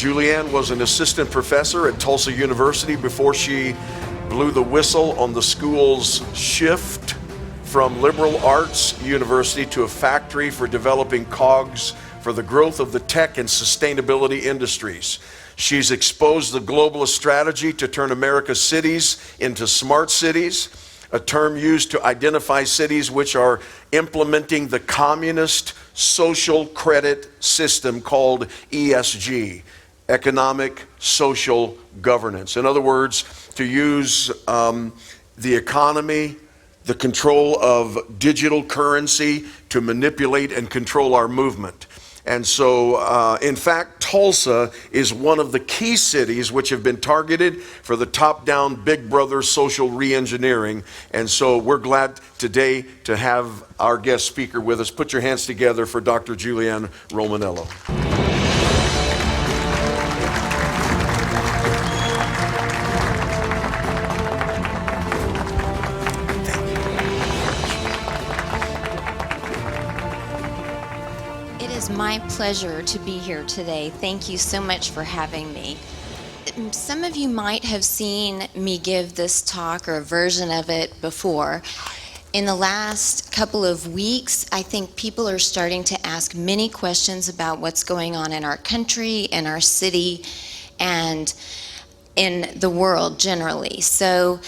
Julianne was an assistant professor at Tulsa University before she blew the whistle on the school's shift from liberal arts university to a factory for developing cogs for the growth of the tech and sustainability industries. She's exposed the globalist strategy to turn America's cities into smart cities, a term used to identify cities which are implementing the communist social credit system called ESG, economic social governance. In other words, to use the economy, the control of digital currency to manipulate and control our movement. And so, in fact, Tulsa is one of the key cities which have been targeted for the top-down Big Brother social re-engineering. And so we're glad today to have our guest speaker with us. Put your hands together for Dr. Julianne Romanello. It is my pleasure to be here today. Thank you so much for having me. Some of you might have seen me give this talk or a version of it before. In the last couple of weeks, I think people are starting to ask many questions about what's going on in our country, in our city, and in the world generally. So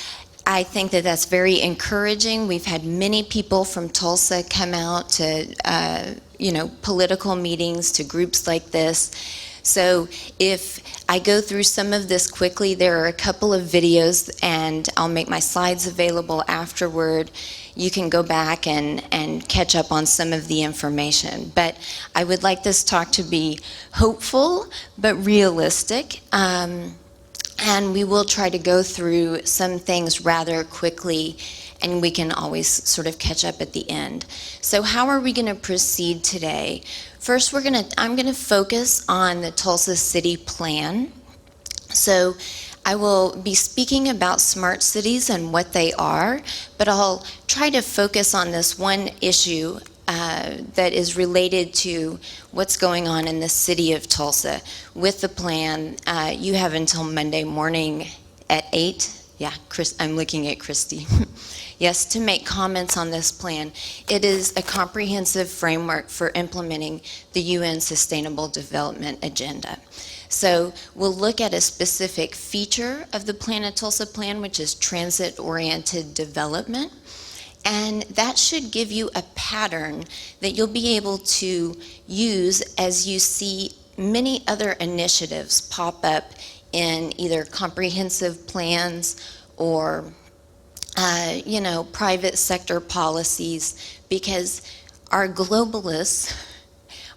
I think that that's very encouraging. We've had many people from Tulsa come out to political meetings, to groups like this. So if I go through some of this quickly, there are a couple of videos, and I'll make my slides available afterward. You can go back and catch up on some of the information. But I would like this talk to be hopeful but realistic. And we will try to go through some things rather quickly, and we can always sort of catch up at the end. So how are we going to proceed today? First, I'm going to focus on the Tulsa City Plan. So I will be speaking about smart cities and what they are, but I'll try to focus on this one issue that is related to what's going on in the city of Tulsa. With the plan, you have until Monday morning at 8. Yeah, I'm looking at Christy. Yes, to make comments on this plan. It is a comprehensive framework for implementing the UN Sustainable Development Agenda. So we'll look at a specific feature of the Planet Tulsa plan, which is transit-oriented development. And that should give you a pattern that you'll be able to use as you see many other initiatives pop up in either comprehensive plans or private sector policies, because our globalists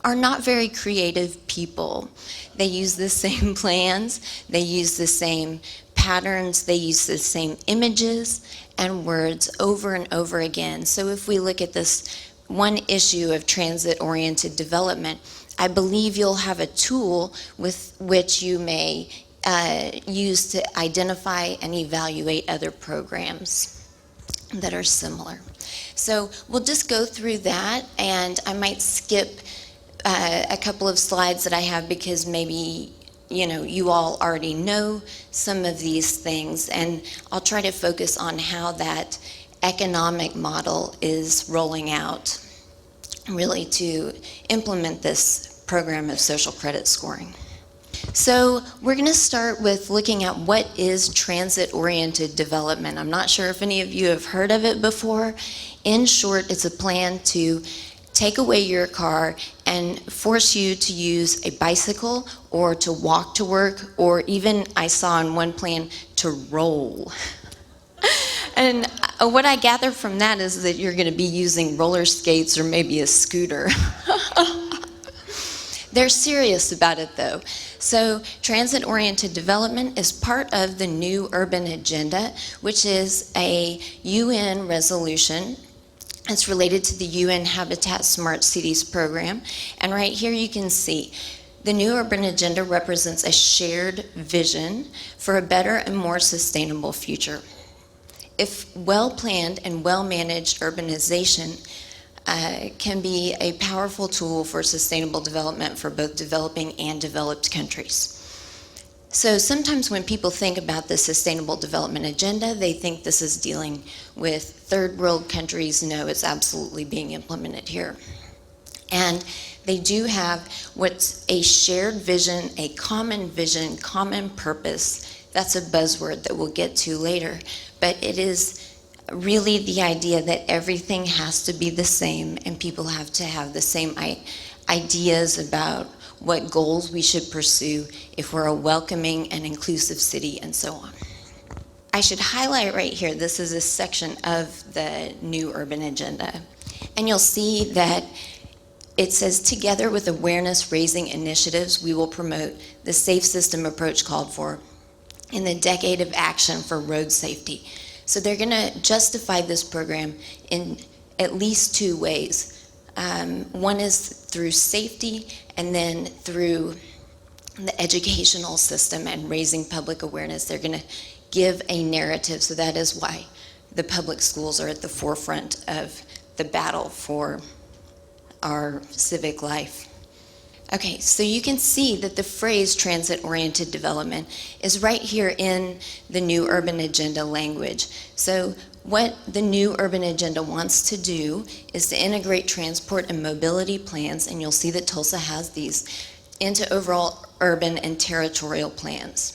are not very creative people. They use the same plans, they use the same patterns, they use the same images and words over and over again. So if we look at this one issue of transit-oriented development, I believe you'll have a tool with which you may use to identify and evaluate other programs that are similar. So we'll just go through that, and I might skip a couple of slides that I have because maybe you all already know some of these things, and I'll try to focus on how that economic model is rolling out really to implement this program of social credit scoring. So we're going to start with looking at what is transit-oriented development. I'm not sure if any of you have heard of it before. In short, it's a plan to take away your car and force you to use a bicycle or to walk to work, or even, I saw in one plan, to roll. And what I gather from that is that you're going to be using roller skates or maybe a scooter. They're serious about it though. So transit-oriented development is part of the new urban agenda, which is a UN resolution. It's related to the UN Habitat Smart Cities program. And right here you can see the new urban agenda represents a shared vision for a better and more sustainable future. If well-planned and well-managed urbanization can be a powerful tool for sustainable development for both developing and developed countries. So sometimes when people think about the Sustainable Development Agenda, they think this is dealing with third world countries. No, it's absolutely being implemented here. And they do have what's a shared vision, common purpose. That's a buzzword that we'll get to later. But it is really the idea that everything has to be the same and people have to have the same ideas about what goals we should pursue if we're a welcoming and inclusive city, and so on. I should highlight right here, this is a section of the new urban agenda. And you'll see that it says, together with awareness raising initiatives, we will promote the safe system approach called for in the decade of action for road safety. So they're gonna justify this program in at least two ways. One is through safety, and then through the educational system and raising public awareness. They're going to give a narrative, so that is why the public schools are at the forefront of the battle for our civic life. Okay, so you can see that the phrase transit-oriented development is right here in the new urban agenda language. So what the new urban agenda wants to do is to integrate transport and mobility plans, and you'll see that Tulsa has these, into overall urban and territorial plans.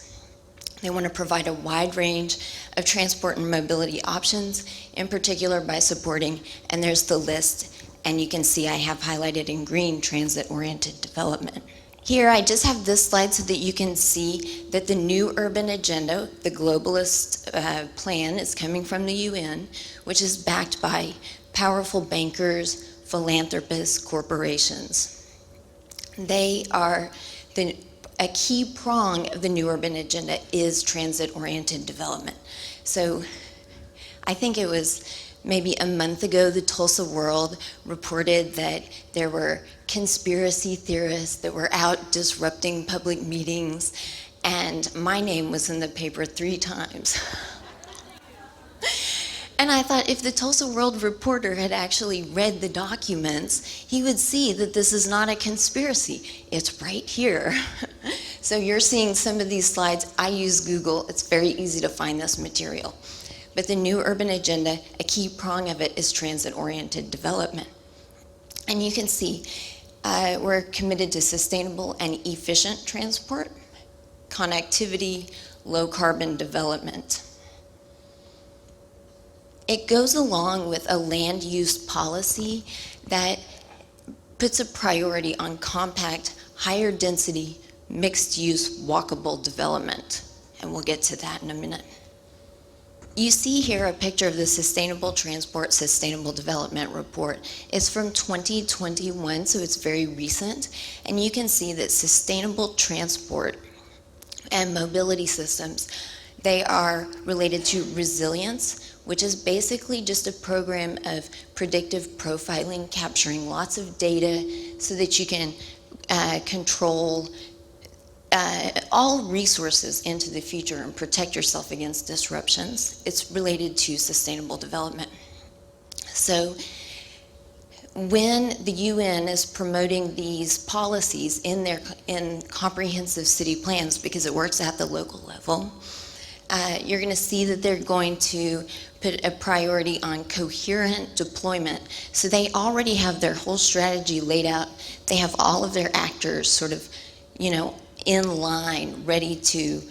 They want to provide a wide range of transport and mobility options, in particular by supporting, and there's the list, and you can see I have highlighted in green transit-oriented development. Here, I just have this slide so that you can see that the new urban agenda, the globalist plan, is coming from the UN, which is backed by powerful bankers, philanthropists, corporations. They are a key prong of the new urban agenda is transit-oriented development. So I think it was maybe a month ago, the Tulsa World reported that there were conspiracy theorists that were out disrupting public meetings, and my name was in the paper 3 times. And I thought if the Tulsa World reporter had actually read the documents, he would see that this is not a conspiracy. It's right here. So you're seeing some of these slides. I use Google. It's very easy to find this material. But the new urban agenda, a key prong of it is transit-oriented development. And you can see we're committed to sustainable and efficient transport, connectivity, low carbon development. It goes along with a land use policy that puts a priority on compact, higher density, mixed use, walkable development. And we'll get to that in a minute. You see here a picture of the Sustainable Transport Sustainable Development Report. It's from 2021, so it's very recent. And you can see that sustainable transport and mobility systems, they are related to resilience, which is basically just a program of predictive profiling, capturing lots of data so that you can control all resources into the future and protect yourself against disruptions. It's related to sustainable development. So when the UN is promoting these policies in comprehensive city plans, because it works at the local level, you're going to see that they're going to put a priority on coherent deployment. So they already have their whole strategy laid out. They have all of their actors sort of, in line, ready to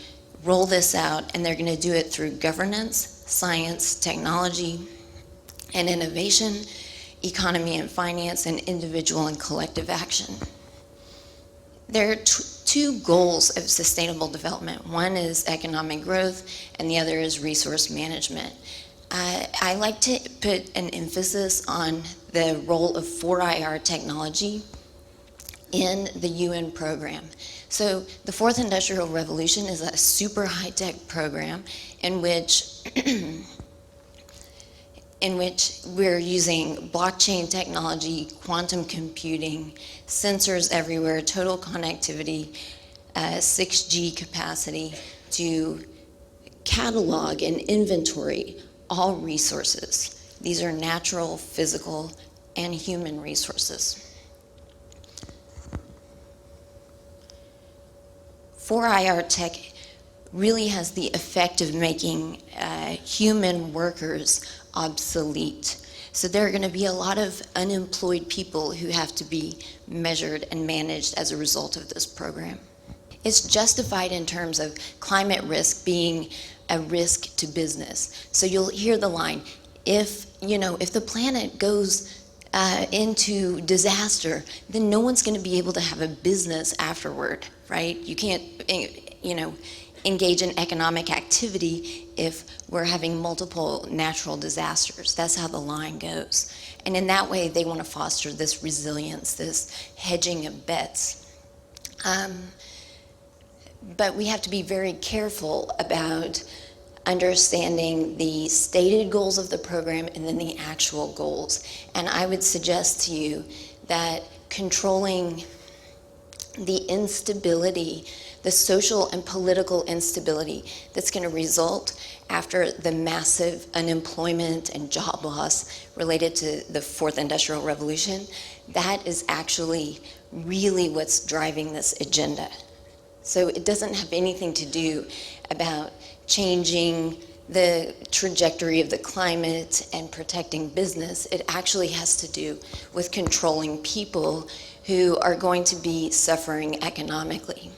roll this out, and they're going to do it through governance, science, technology, and innovation, economy and finance, and individual and collective action. There are two goals of sustainable development. One is economic growth, and the other is resource management. I like to put an emphasis on the role of 4IR technology in the UN program. So the Fourth Industrial Revolution is a super high-tech program in which we're using blockchain technology, quantum computing, sensors everywhere, total connectivity, 6G capacity to catalog and inventory all resources. These are natural, physical, and human resources. 4IR tech really has the effect of making human workers obsolete. So there are going to be a lot of unemployed people who have to be measured and managed as a result of this program. It's justified in terms of climate risk being a risk to business. So you'll hear the line, if the planet goes into disaster, then no one's going to be able to have a business afterward, right? You can't, engage in economic activity if we're having multiple natural disasters. That's how the line goes. And in that way, they want to foster this resilience, this hedging of bets. But we have to be very careful about understanding the stated goals of the program and then the actual goals. And I would suggest to you that controlling the instability, the social and political instability that's going to result after the massive unemployment and job loss related to the Fourth Industrial Revolution, that is actually really what's driving this agenda. So it doesn't have anything to do about changing the trajectory of the climate and protecting business. It actually has to do with controlling people who are going to be suffering economically.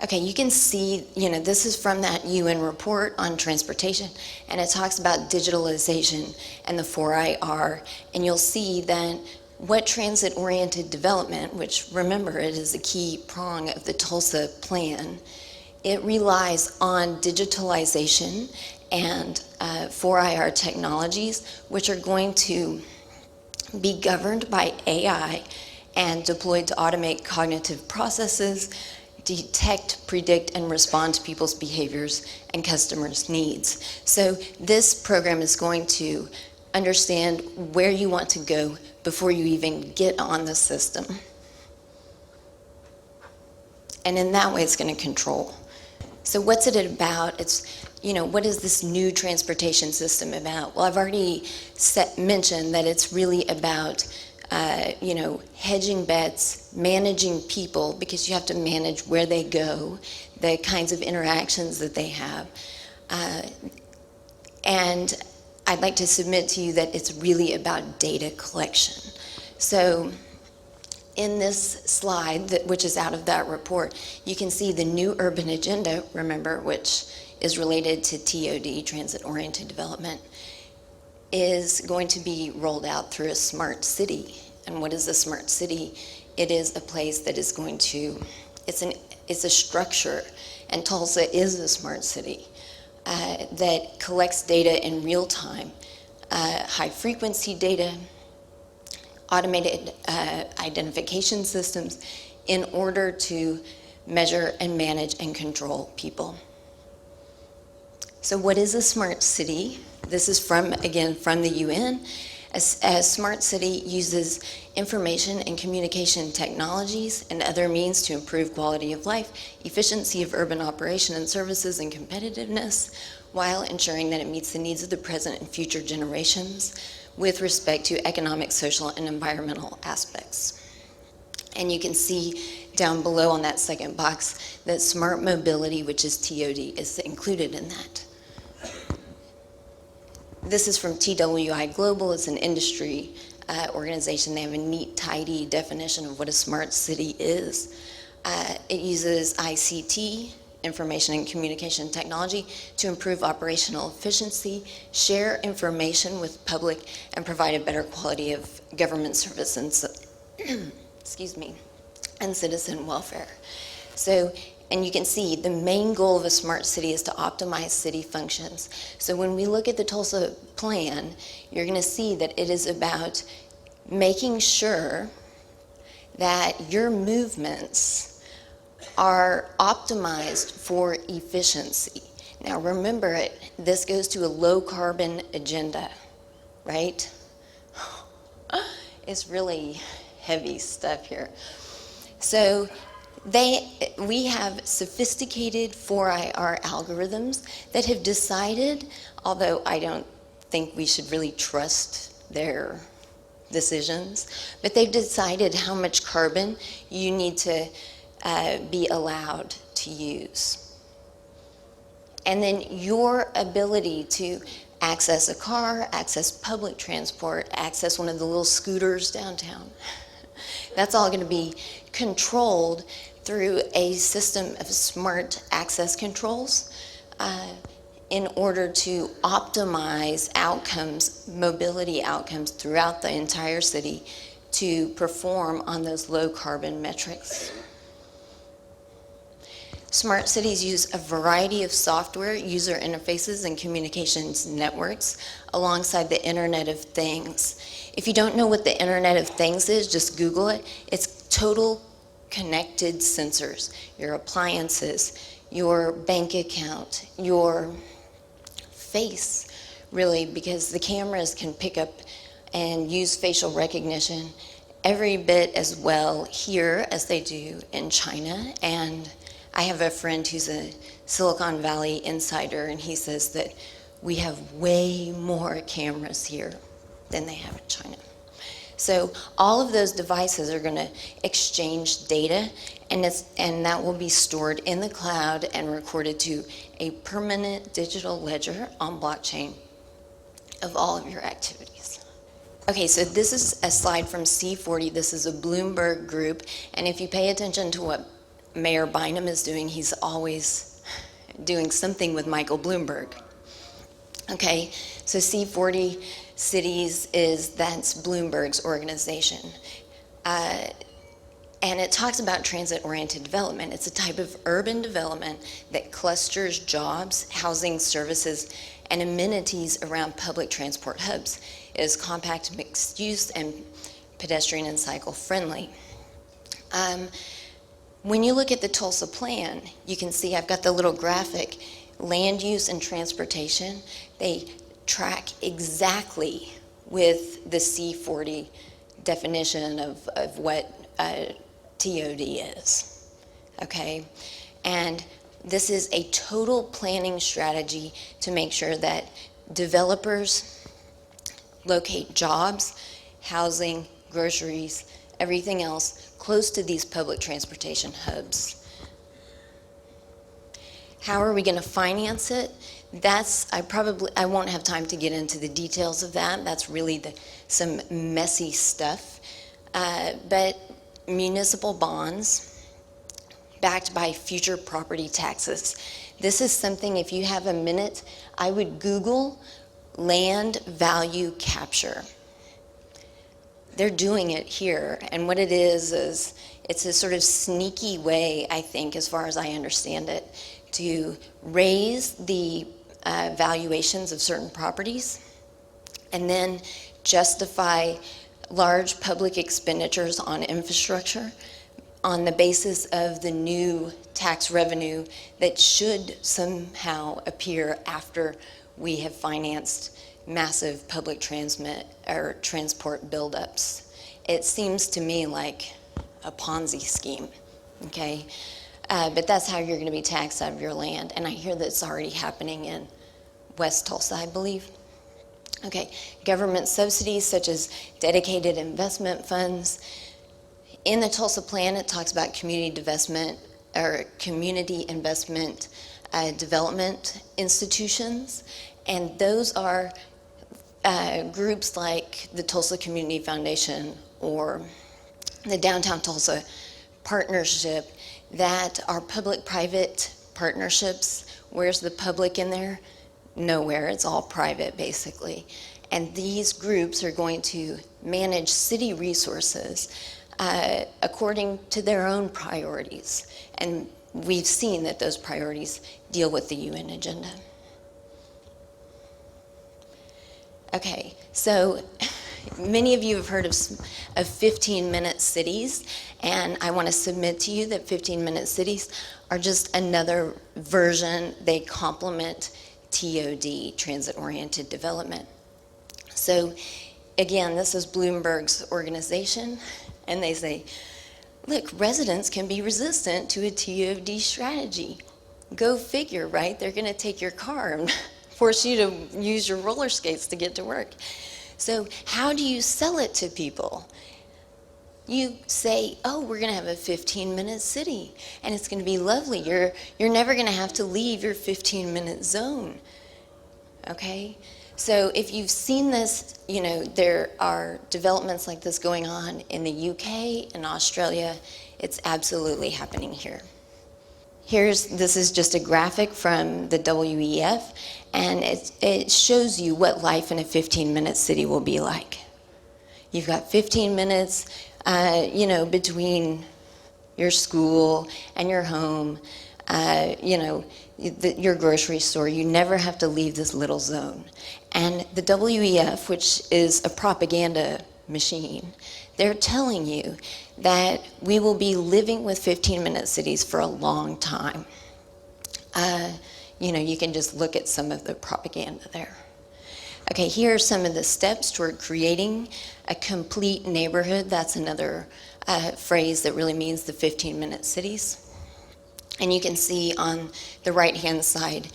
Okay, you can see, this is from that UN report on transportation, and it talks about digitalization and the 4IR, and you'll see that what transit-oriented development, which remember it is a key prong of the Tulsa plan, it relies on digitalization and 4IR technologies, which are going to be governed by AI and deployed to automate cognitive processes, detect, predict, and respond to people's behaviors and customers' needs. So this program is going to understand where you want to go before you even get on the system. And in that way, it's going to control. So what's it about? It's, what is this new transportation system about? Well, I've already mentioned that it's really about hedging bets, managing people, because you have to manage where they go, the kinds of interactions that they have. And I'd like to submit to you that it's really about data collection. So in this slide, which is out of that report, you can see the new urban agenda, remember, which is related to TOD, transit-oriented development, is going to be rolled out through a smart city. And what is a smart city? It is a place that is going to, it's a structure, and Tulsa is a smart city that collects data in real time, high frequency data, automated identification systems in order to measure and manage and control people. So what is a smart city? This is from the UN. A smart city uses information and communication technologies and other means to improve quality of life, efficiency of urban operation and services, and competitiveness, while ensuring that it meets the needs of the present and future generations with respect to economic, social, and environmental aspects. And you can see down below on that second box that smart mobility, which is TOD, is included in that. This is from TWI Global. It's an industry organization. They have a neat, tidy definition of what a smart city is. It uses ICT, information and communication technology, to improve operational efficiency, share information with public, and provide a better quality of government service and and citizen welfare. So, and you can see the main goal of a smart city is to optimize city functions. So when we look at the Tulsa plan, you're going to see that it is about making sure that your movements are optimized for efficiency. Now remember, this goes to a low carbon agenda, right? It's really heavy stuff here. So we have sophisticated 4IR algorithms that have decided, although I don't think we should really trust their decisions, but they've decided how much carbon you need to be allowed to use. And then your ability to access a car, access public transport, access one of the little scooters downtown. That's all going to be controlled through a system of smart access controls in order to optimize outcomes, mobility outcomes throughout the entire city to perform on those low carbon metrics. Smart cities use a variety of software, user interfaces, and communications networks alongside the Internet of Things. If you don't know what the Internet of Things is, just Google it. It's total connected sensors, your appliances, your bank account, your face, really, because the cameras can pick up and use facial recognition every bit as well here as they do in China. And I have a friend who's a Silicon Valley insider, and he says that we have way more cameras here than they have in China. So all of those devices are going to exchange data, and that will be stored in the cloud and recorded to a permanent digital ledger on blockchain of all of your activities. Okay, so this is a slide from C40. This is a Bloomberg group, and if you pay attention to what Mayor Bynum is doing, he's always doing something with Michael Bloomberg. Okay, so C40 Cities that's Bloomberg's organization. And it talks about transit-oriented development. It's a type of urban development that clusters jobs, housing, services, and amenities around public transport hubs. It is compact, mixed use, and pedestrian and cycle friendly. When you look at the Tulsa plan, you can see I've got the little graphic, land use and transportation. They track exactly with the C40 definition of what TOD is, okay? And this is a total planning strategy to make sure that developers locate jobs, housing, groceries, everything else close to these public transportation hubs. How are we going to finance it? I won't have time to get into the details of that. That's really some messy stuff. But municipal bonds backed by future property taxes. This is something, if you have a minute, I would Google land value capture. They're doing it here, and what it is it's a sort of sneaky way, I think, as far as I understand it, to raise the valuations of certain properties and then justify large public expenditures on infrastructure on the basis of the new tax revenue that should somehow appear after we have financed massive public transport buildups. It seems to me like a Ponzi scheme, okay? But that's how you're going to be taxed out of your land. And I hear that it's already happening in West Tulsa, I believe. Okay, government subsidies such as dedicated investment funds. In the Tulsa plan, it talks about community investment development institutions. And those are groups like the Tulsa Community Foundation or the Downtown Tulsa Partnership that are public-private partnerships. Where's the public in there? Nowhere. It's all private, basically. And these groups are going to manage city resources according to their own priorities. And we've seen that those priorities deal with the UN agenda. Okay, so many of you have heard of 15-minute cities, and I want to submit to you that 15-minute cities are just another version. They complement TOD, transit-oriented development. So again, this is Bloomberg's organization, and they say, look, residents can be resistant to a TOD strategy. Go figure, right? They're going to take your car and force you to use your roller skates to get to work. So how do you sell it to people? You say, oh, we're going to have a 15-minute city, and it's going to be lovely. You're never going to have to leave your 15-minute zone, okay? So if you've seen this, you know, there are developments like this going on in the UK and Australia. It's absolutely happening here. This is just a graphic from the WEF, and it shows you what life in a 15-minute city will be like. You've got 15 minutes, you know, between your school and your home, you know, your grocery store. You never have to leave this little zone. And the WEF, which is a propaganda machine, they're telling you that we will be living with 15-minute cities for a long time. You know, you can just look at some of the propaganda there. Okay, here are some of the steps toward creating a complete neighborhood. That's another phrase that really means the 15-minute cities. And you can see on the right-hand side,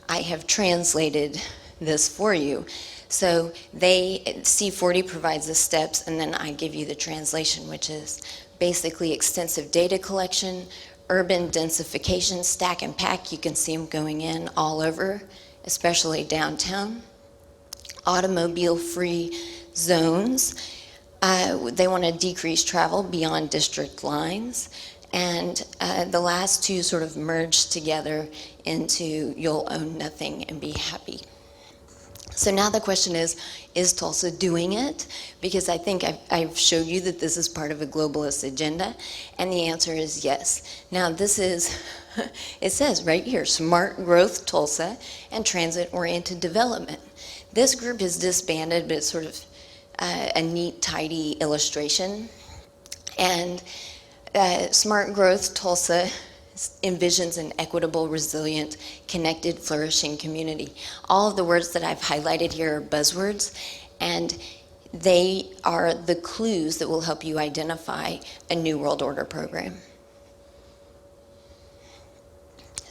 I have translated this for you. So C40 provides the steps, and then I give you the translation, which is basically extensive data collection, urban densification, stack and pack. You can see them going in all over, especially downtown. Automobile-free zones. They want to decrease travel beyond district lines. And the last two sort of merge together into you'll own nothing and be happy. So now the question is Tulsa doing it? Because I think I've showed you that this is part of a globalist agenda, and the answer is yes. Now this is, it says right here, Smart Growth Tulsa and Transit-Oriented Development. This group is disbanded, but it's sort of a neat, tidy illustration. And Smart Growth Tulsa envisions an equitable, resilient, connected, flourishing community. All of the words that I've highlighted here are buzzwords, and they are the clues that will help you identify a New World Order program.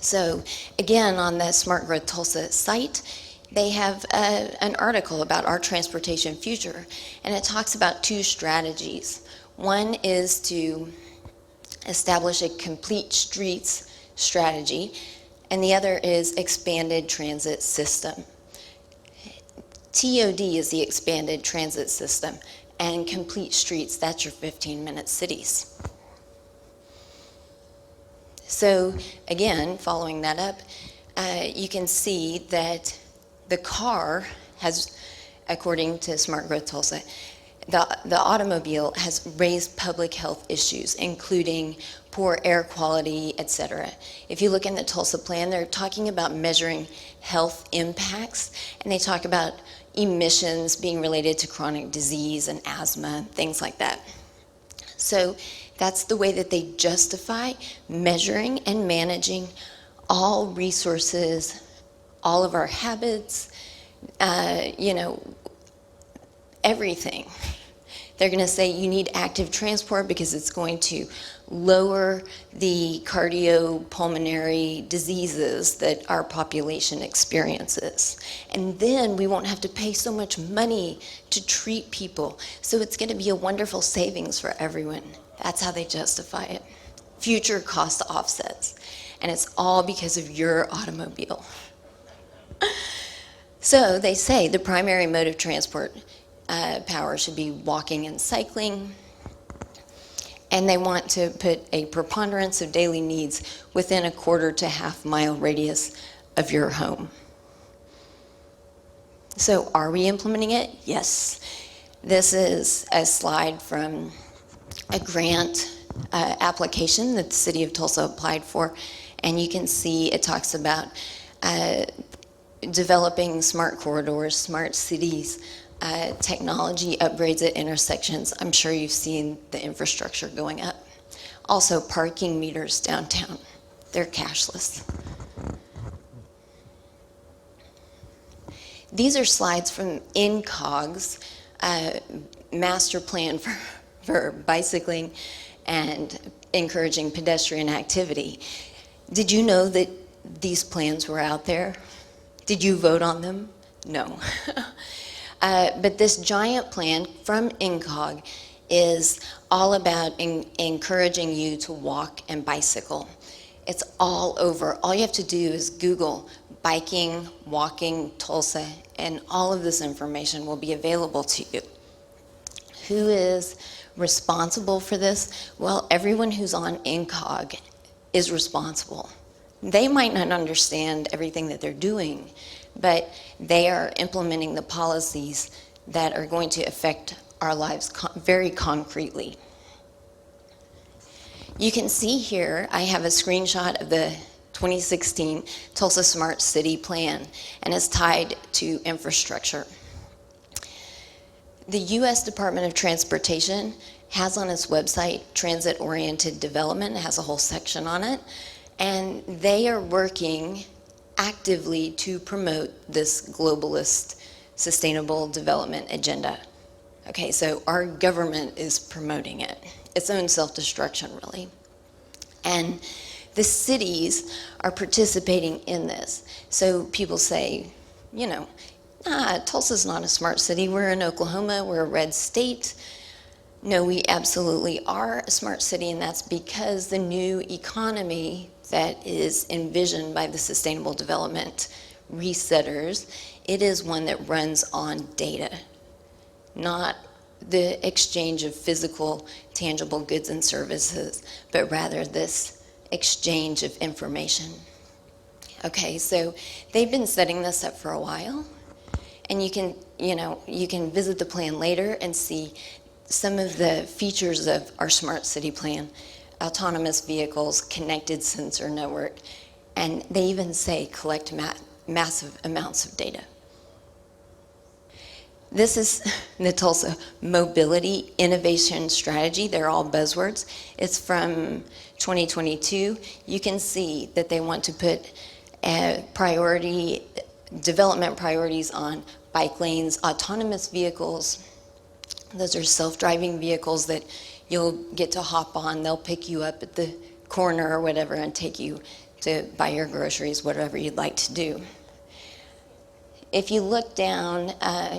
So again, on the Smart Growth Tulsa site, they have an article about our transportation future, and it talks about two strategies. One is to establish a complete streets strategy, and the other is expanded transit system. TOD is the expanded transit system, and complete streets, that's your 15-minute cities. So again, following that up, you can see that the car has, according to Smart Growth Tulsa, the automobile has raised public health issues, including poor air quality, etc. If you look in the Tulsa plan, they're talking about measuring health impacts, and they talk about emissions being related to chronic disease and asthma, things like that. So that's the way that they justify measuring and managing all resources, all of our habits, you know, everything. They're going to say you need active transport because it's going to lower the cardiopulmonary diseases that our population experiences. And then we won't have to pay so much money to treat people. So it's going to be a wonderful savings for everyone. That's how they justify it. Future cost offsets. And it's all because of your automobile. So they say the primary mode of transport power should be walking and cycling, and they want to put a preponderance of daily needs within a quarter to half-mile radius of your home. So are we implementing it? Yes. This is a slide from a grant application that the city of Tulsa applied for, and you can see it talks about developing smart corridors, smart cities, technology upgrades at intersections. I'm sure you've seen the infrastructure going up. Also, parking meters downtown. They're cashless. These are slides from INCOG's master plan for bicycling and encouraging pedestrian activity. Did you know that these plans were out there? Did you vote on them? No. But this giant plan from INCOG is all about encouraging you to walk and bicycle. It's all over. All you have to do is Google biking, walking, Tulsa, and all of this information will be available to you. Who is responsible for this? Well, everyone who's on INCOG is responsible. They might not understand everything that they're doing, but they are implementing the policies that are going to affect our lives very concretely. You can see here, I have a screenshot of the 2016 Tulsa Smart City Plan, and it's tied to infrastructure. The U.S. Department of Transportation has on its website transit-oriented development. It has a whole section on it, and they are working actively to promote this globalist sustainable development agenda. Okay, so our government is promoting it. Its own self-destruction, really. And the cities are participating in this. So people say, you know, Tulsa's not a smart city. We're in Oklahoma, we're a red state. No, we absolutely are a smart city, and that's because the new economy that is envisioned by the Sustainable Development Resetters, it is one that runs on data, not the exchange of physical, tangible goods and services, but rather this exchange of information. Okay, so they've been setting this up for a while, and you can visit the plan later and see some of the features of our smart city plan: autonomous vehicles, connected sensor network, and they even say collect massive amounts of data. This is the Tulsa Mobility Innovation Strategy. They're all buzzwords. It's from 2022. You can see that they want to put development priorities on bike lanes, autonomous vehicles. Those are self-driving vehicles that you'll get to hop on. They'll pick you up at the corner or whatever and take you to buy your groceries, whatever you'd like to do. If you look down,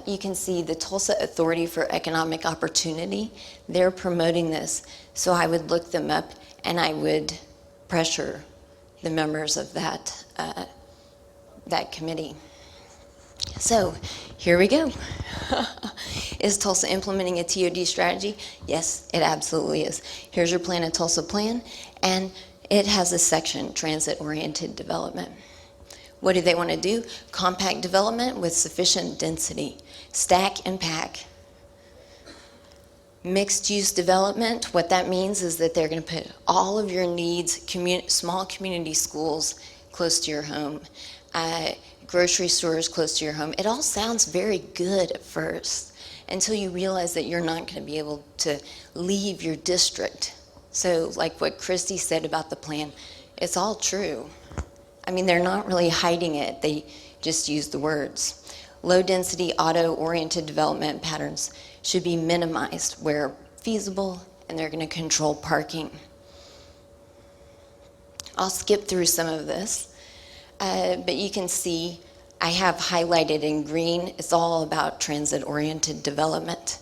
you can see the Tulsa Authority for Economic Opportunity. They're promoting this. So I would look them up and I would pressure the members of that committee. So here we go. Is Tulsa implementing a TOD strategy? Yes, it absolutely is. Here's your Plan of Tulsa plan, and it has a section, transit-oriented development. What do they want to do? Compact development with sufficient density. Stack and pack. Mixed-use development, what that means is that they're going to put all of your needs, small community schools close to your home, grocery stores close to your home. It all sounds very good at first until you realize that you're not going to be able to leave your district. So like what Christy said about the plan, it's all true. I mean, they're not really hiding it. They just use the words. Low-density, auto-oriented development patterns should be minimized where feasible, and they're going to control parking. I'll skip through some of this, but you can see I have highlighted in green. It's all about transit-oriented development.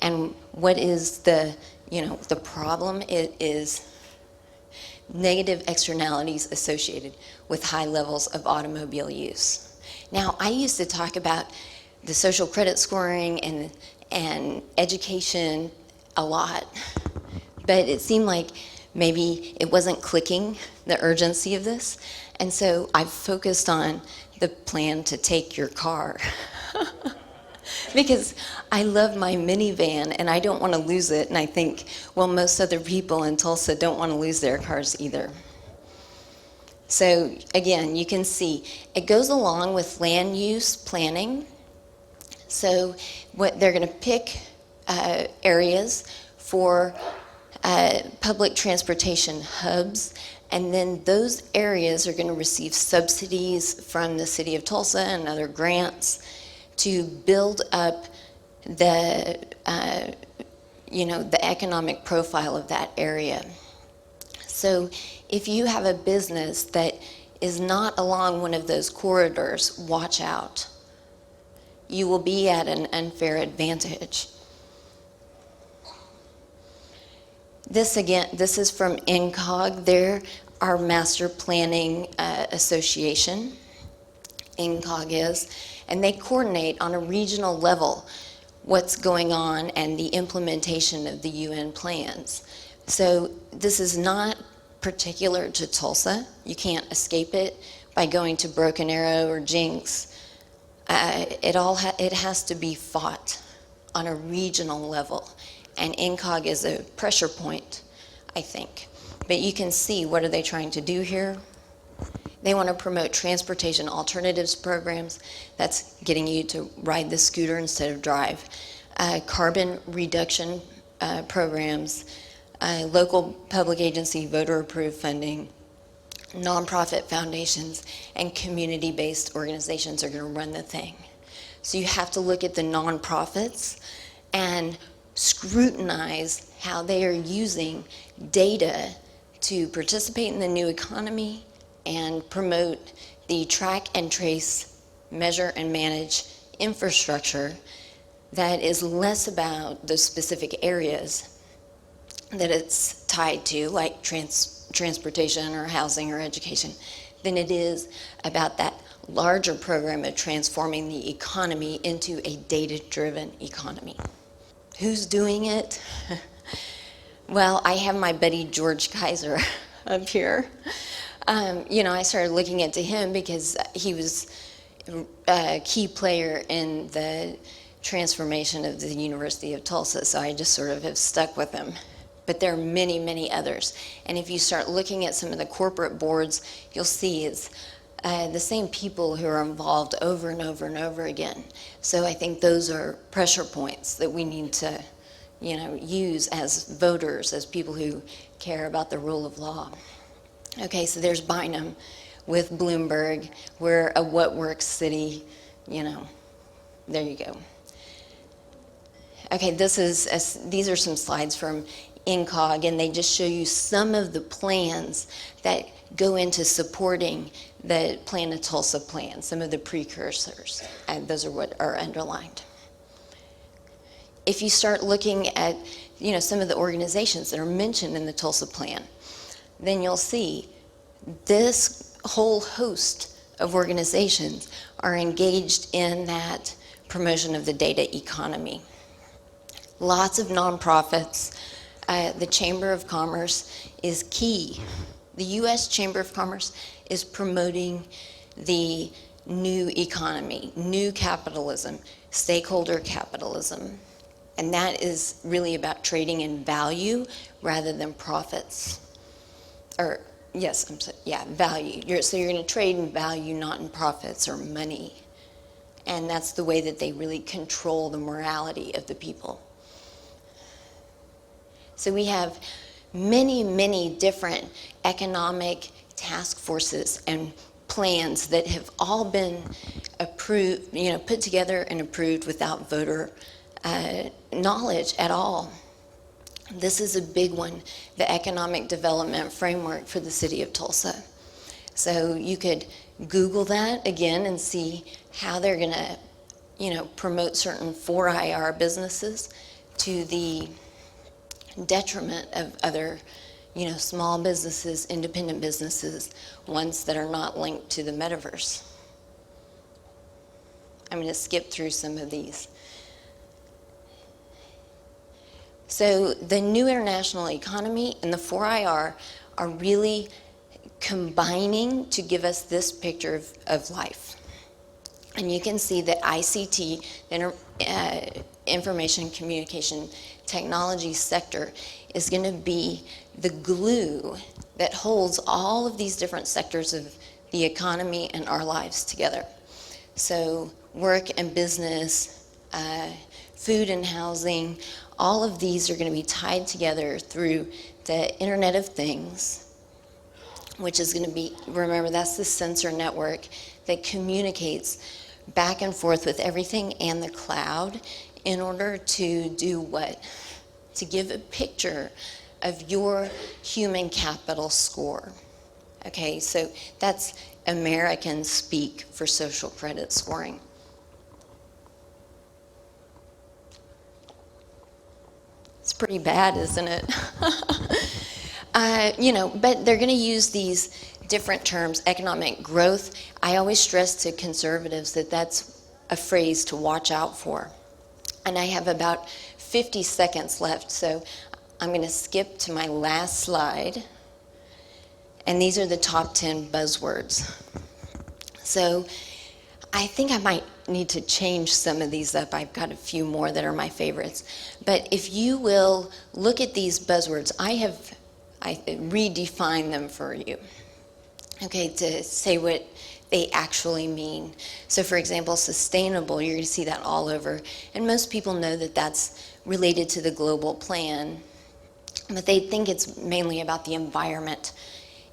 And what is the problem? It is negative externalities associated with high levels of automobile use. Now, I used to talk about the social credit scoring and education a lot, but it seemed like maybe it wasn't clicking, the urgency of this, and so I've focused on the plan to take your car. Because I love my minivan and I don't want to lose it, and I think, well, most other people in Tulsa don't want to lose their cars either. So again, you can see it goes along with land use planning. So what they're going to pick areas for public transportation hubs, and then those areas are going to receive subsidies from the city of Tulsa and other grants to build up the economic profile of that area. So if you have a business that is not along one of those corridors, watch out. You will be at an unfair advantage. This again, this is from INCOG. They're our Master Planning Association, INCOG is, and they coordinate on a regional level what's going on and the implementation of the UN plans. So this is not particular to Tulsa. You can't escape it by going to Broken Arrow or Jinx. It has to be fought on a regional level, and INCOG is a pressure point, I think. But you can see, what are they trying to do here? They want to promote transportation alternatives programs. That's getting you to ride the scooter instead of drive. Carbon reduction programs, local public agency voter-approved funding, nonprofit foundations, and community-based organizations are going to run the thing. So you have to look at the nonprofits and scrutinize how they are using data to participate in the new economy and promote the track and trace, measure and manage infrastructure that is less about the specific areas that it's tied to, like transportation or housing or education, than it is about that larger program of transforming the economy into a data-driven economy. Who's doing it? Well, I have my buddy George Kaiser up here. I started looking into him because he was a key player in the transformation of the University of Tulsa, so I just sort of have stuck with him. But there are many, many others. And if you start looking at some of the corporate boards, you'll see it's the same people who are involved over and over and over again. So I think those are pressure points that we need to, use as voters, as people who care about the rule of law. Okay, so there's Bynum with Bloomberg. We're a what works city, there you go. Okay, these are some slides from INCOG, and they just show you some of the plans that go into supporting the Plan of Tulsa plan, some of the precursors, and those are what are underlined. If you start looking at, some of the organizations that are mentioned in the Tulsa plan, then you'll see this whole host of organizations are engaged in that promotion of the data economy. Lots of nonprofits. The Chamber of Commerce is key. The U.S. Chamber of Commerce is promoting the new economy, new capitalism, stakeholder capitalism. And that is really about trading in value rather than profits. Value. So you're going to trade in value, not in profits or money. And that's the way that they really control the morality of the people. So we have many, many different economic task forces and plans that have all been approved, put together and approved without voter knowledge at all. This is a big one, the Economic Development Framework for the City of Tulsa. So you could Google that again and see how they're going to, promote certain 4IR businesses to the detriment of other, small businesses, independent businesses, ones that are not linked to the metaverse. I'm going to skip through some of these. So the new international economy and the 4IR are really combining to give us this picture of life. And you can see that ICT, information communication technology sector, is going to be the glue that holds all of these different sectors of the economy and our lives together. So work and business, food and housing, all of these are going to be tied together through the Internet of Things, which is going to be, remember, that's the sensor network that communicates back and forth with everything and the cloud in order to do what? To give a picture of your human capital score. Okay, so that's American speak for social credit scoring. It's pretty bad, isn't it? But they're going to use these different terms, economic growth. I always stress to conservatives that that's a phrase to watch out for. And I have about 50 seconds left, so I'm going to skip to my last slide. And these are the top 10 buzzwords. So I think I might need to change some of these up. I've got a few more that are my favorites. But if you will look at these buzzwords, I redefined them for you, okay, to say what they actually mean. So for example, sustainable, you're going to see that all over. And most people know that that's related to the global plan, but they think it's mainly about the environment.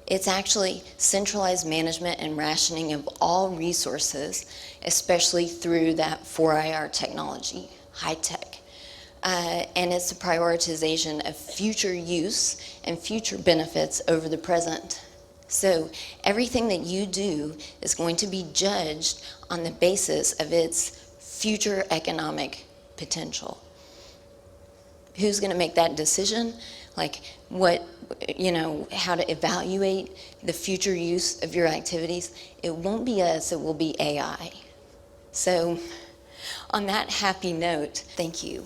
It's actually centralized management and rationing of all resources, especially through that 4IR technology, high tech. And it's a prioritization of future use and future benefits over the present. So everything that you do is going to be judged on the basis of its future economic potential. Who's going to make that decision? Like how to evaluate the future use of your activities? It won't be us, it will be AI. So on that happy note, thank you.